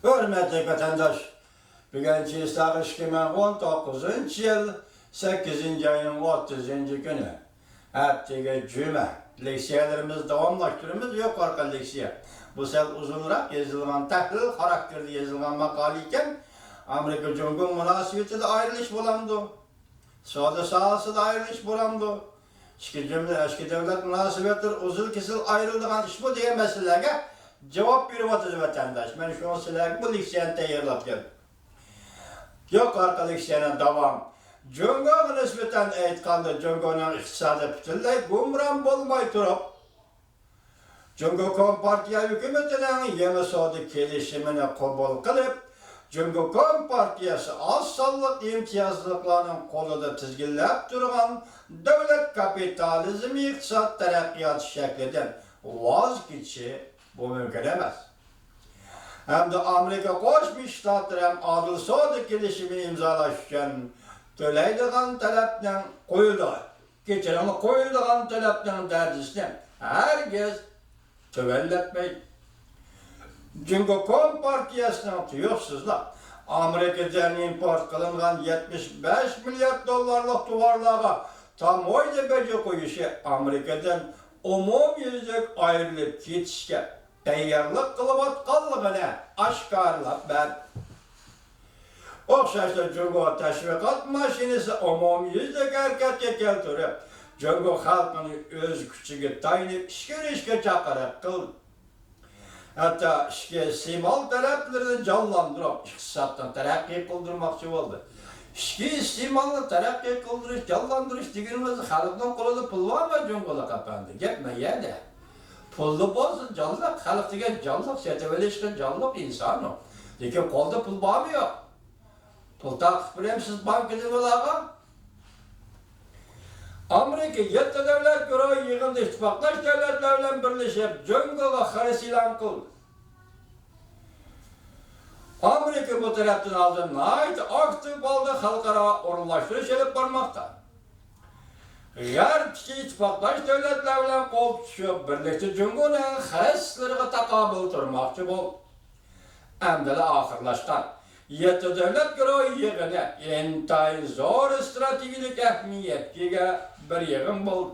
Hürmetli vatandaş, bugünkü ıslahı 2019 yıl 8. ayın 30. günü. Haftaki cuma. Leksiyalarımız devamlaştırımız yok arka leksiya. Bu sel uzunrak yazılgan tahlil karakterli yazılgan makale iken Amerika Cumhuriyeti münasebeti de ayrılış bulandı. Savda sahası da ayrılış bulandı. İşki devlet münasebetler uzun kesil ayrıldığın iş bu diye meseleye cevap verip atıyor vatandaş. Ben şu an sizlerle bu leksiyonu tayarlap geldim. Yok arka leksiyona devam. Cumhur'a nispeten aytganda Cumhur'un iqtisadi bütünlüğü gumram bolmay turib, Cumhur Kompartiya hükümetinin yeni savdo kelişimini qabul qilib, Cumhur Kompartiyasi az sonliq imtiyozliklarning qo'lida tizginlab turgan davlat kapitalizmi iqtisod taraqqiyoti shaklidan voz kechishi bu mumkin emas. Hamda Amerika Qo'shma Shtatlar ham adil savdo kelishimi imzolash uchun to'laydigan talabdan qo'yildi. Kechirim qo'yildigan talabdan darajasini hargiz tuvallatmaydi. Cumhur Kompartiyasining tuyuqsizlar Amerikadan import qilingan 75 milliard dollarlik tovarlarga tamoyil beji qo'yishi Amerikadan umumyuzlik ayrilib ketishga tayyorlik qilayotganligini oshkorlab berdi. O'xshashda Cumhur tashviqot mashinasi umumyuzlik harakatga keltirib, Cumhur xalqini o'z kuchiga tayanib ishga chaqiriq qildi. Hatta ishga iste'mol talablarini jonlantirib, iqtisoddan taraqqiy qildirmoqchi bo'ldi. Ishga iste'molni taraqqiy qildirish, jonlantirish deganimiz xalqning qo'lida pul bormi Cumhurga qapandi? Gapmayadi. Pulli bo'lsin, jonliq, xalq degan jonliq, setavelishgan jonliq inson u. Lekin qo'lda pul bormi yo'q? Pul taqib bilemsiz bankadan ularga? Amerika 7 davlat guruhi yig'inda ittifoqlash davlatlar bilan birlashib Cumhurga xaris e'lon qildi. Amerika bu tarafdan oldin aktiv holda xalqaro o'rinlashtirish olib bormoqda. G'arbdagi ittifoqlash davlatlar bilan qo'l tutishib birlikda Cumhurning xarislariga taqobil turmoqchi bo'ldi. Amdala oxirlashgan 7 davlat guruhi yig'ini intayin zo'r strategik ahamiyatga ega bir yig'in bo'ldi.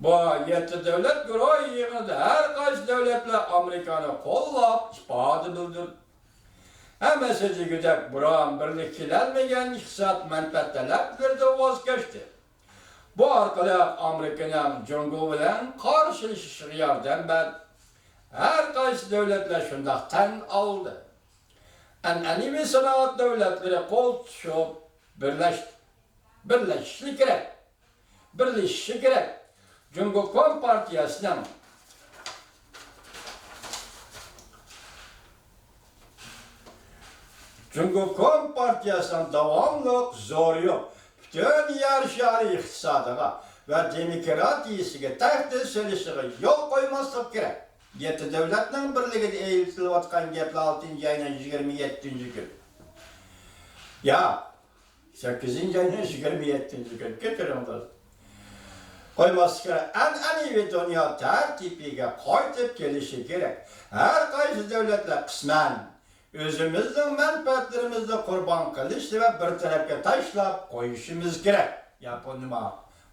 Bu 7 davlat guruhi yig'inida har qaysi davlatlar Amerikani qo'llab ifoda bildirdi. Hammasi jigidek biron birlik kelolmagan iqtisod manfaatlardan voz kechdi. Bu orqali Amerikaning Cumhur bilan qarshilashishiga yordam berdi. Her qaysi davlatlar shunday tan oldi. An'anaviy sanoat davlatlari qo'l tutishib birlashishi kerak. Cumhur Kompartiyasining davomli zo'r yo'q. Bütün yer shari iqtisodiga va demokratiyasiga tahdid solishiga yo'l qo'ymaslik kerak. 7 davlatning birligida e'tilayotgan gaplar 6-ayning 27-kun. Ya 8-ayning 27-kun kechiringlar. Qo'ymaslik kerak. An'anaviy dunyo tartibiga qaytib kelishi kerak. Har qaysi davlatlar qisman o'zimizning manfaatlarimizni qurbon qilish va bir tarafga tashlab qo'yishimiz kerak. Yaponiya,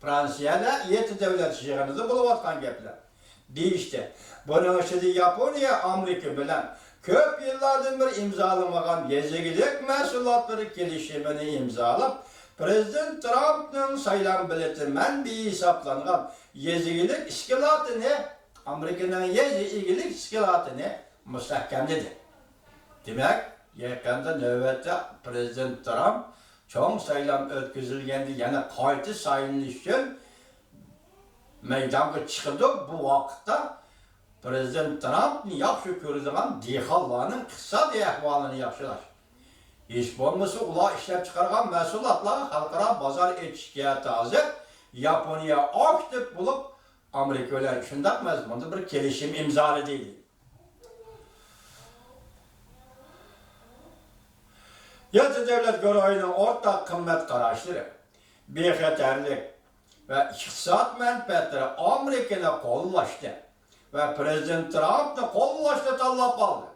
Fransiyada 7 davlat yig'inida bo'layotgan gaplar. Deyishdi. Bunun içinde Yaponiya, Amerika bilan ko'p yillardan bir imzolamagan gezegilik mahsulotları kelishimini imzolab, Prezident Trumpning saylan bileti manbai hisoblangan gezegilik ishkilotini, Amerikaning gezegilik ishkilotini mustahkamladi. Demak, yaqinda navbatda Prezident Trump cho'ng saylan o'tkazilganda yana qayta saylanish uchun maydonga chiqdi. Bu vaqtda Prezident Trump'ni yaxshi ko'radigan dehqonlarning iqtisodiy ahvolini yaxshilash. Hech bo'lmasa ular ishlab chiqargan mahsulotlar xalqaro bozor etishga hozir Yaponiya aktiv bo'lib Amerika bilan shunday mazmunda bir kelishim imzoladi. Yedi davlat guruhining o'rtaq qimmat qarashlari, bexatarlik va iqtisod manfaatlari Amerikani qo'llashdi. Ve Prezident Trump'ni qo'llashni tanlab oldi.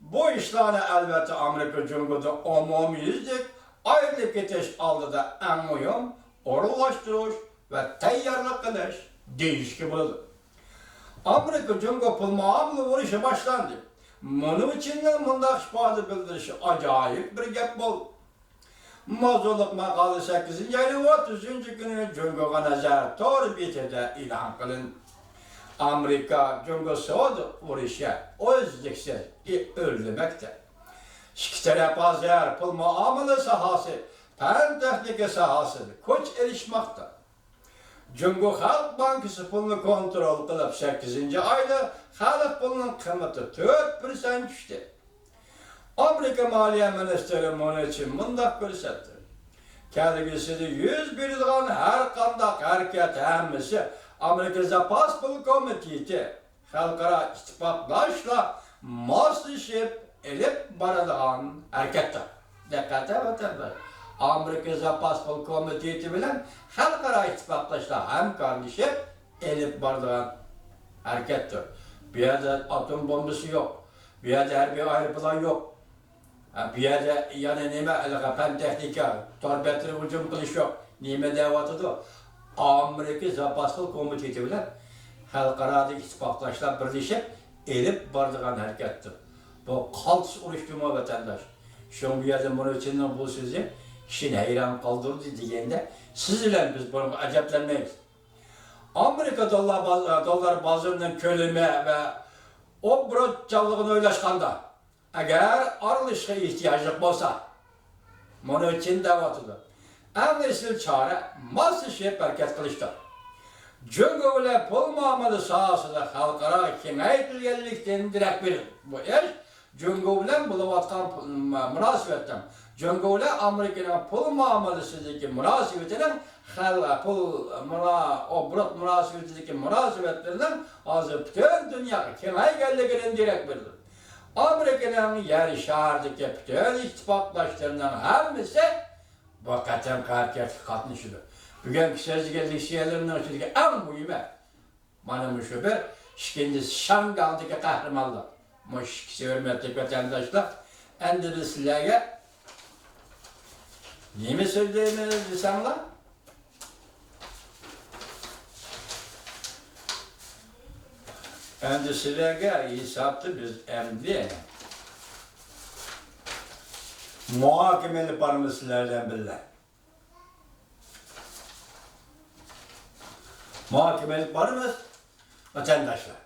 bu işlerine elbette Amerika Cumhuriyeti umumiyizlik ayrılık geçiş aldıda en mühim orlaştırış ve tayarlık kılış değişki bulundu. Amerika Cumhuriyeti muamele vuruşu başlandı. Bunun için de bunda ifade bildirişi acayip bir gap oldu. Mavzuluk makalı 8. ayın 30. günü Cumhuriyeti nazar doğru bitede ilan kılın. Amerika Cumhuriyeti vuruşu özlüksüz öldürmekte. İki taraf azar pul muamele sahası, fen tekniki sahası koç erişmekte. Cumhuriyet Halk Bankası pulunu kontrol kılıp 8. ayda halk pulunun kıymeti 4% düştü. Amerika Maliye Ministeri bunun için bundak görsetti. Kendisi de 100 bildiğin her kandak hareket hemmesi Amerika Zapas Pul Komiteti halkara ittifaklaşla maslaşıp elip barılan hareketler. Dikkate vatandaş. Amerika Zapas Pul Komiteti bilen halkara ittifaklaşla hemkarlaşıp elip barılan hareketler. Bir yerde atom bombası yok. Bir yerde her bir ayrı plan yok. Bir yerde yani nime pen teknika, torbetleri hücum kılış yok. Nime devatıdır. Amerika Zapaslı Komiteti bilen halkaradaki ittifaklaşlar birleşip elip bardığan harekettir. Bu kalts oluşturma vatandaş. Şu bir yerde bunun içinden bu sizi kişini hayran kaldırdı diyende siz ile biz bunu aceplenmeyiz. Amerika dolar bazının köleme ve o brotçalığını oylaşkanda eğer arılışa ihtiyacı olsa bunun için devatıdır. En esil çare maslaşıp hareket kılıştır. Cumhuriyet pul muamele sahasında halkara kengaytilgenlikten direkt bir bu iş Cumhuriyet buluvatkan münasibetten Cumhuriyet Amerika'nın pul muamelesindeki münasebetinin obrot münasebetindeki münasebetlerinin azı bütün dünya kengaytilgenlikten direkt birdir. Amerika'nın yer şahardaki bütün ittifaklaşlarından hemisi bu katem hareket katmışıdır. Bugünkü sözlük şeylerinin içindeki en mühimi bana müşabir, şimdi Şangal'daki kahramanlar, müşkisi hürmetli vatandaşlar, Endülüslü'ye ne mi söylediğiniz lisanla? Endülüslü'ye hesaptı biz emdi. Muhakemeli parmısılardan billah. Muhakemelik var mı vatandaşlar?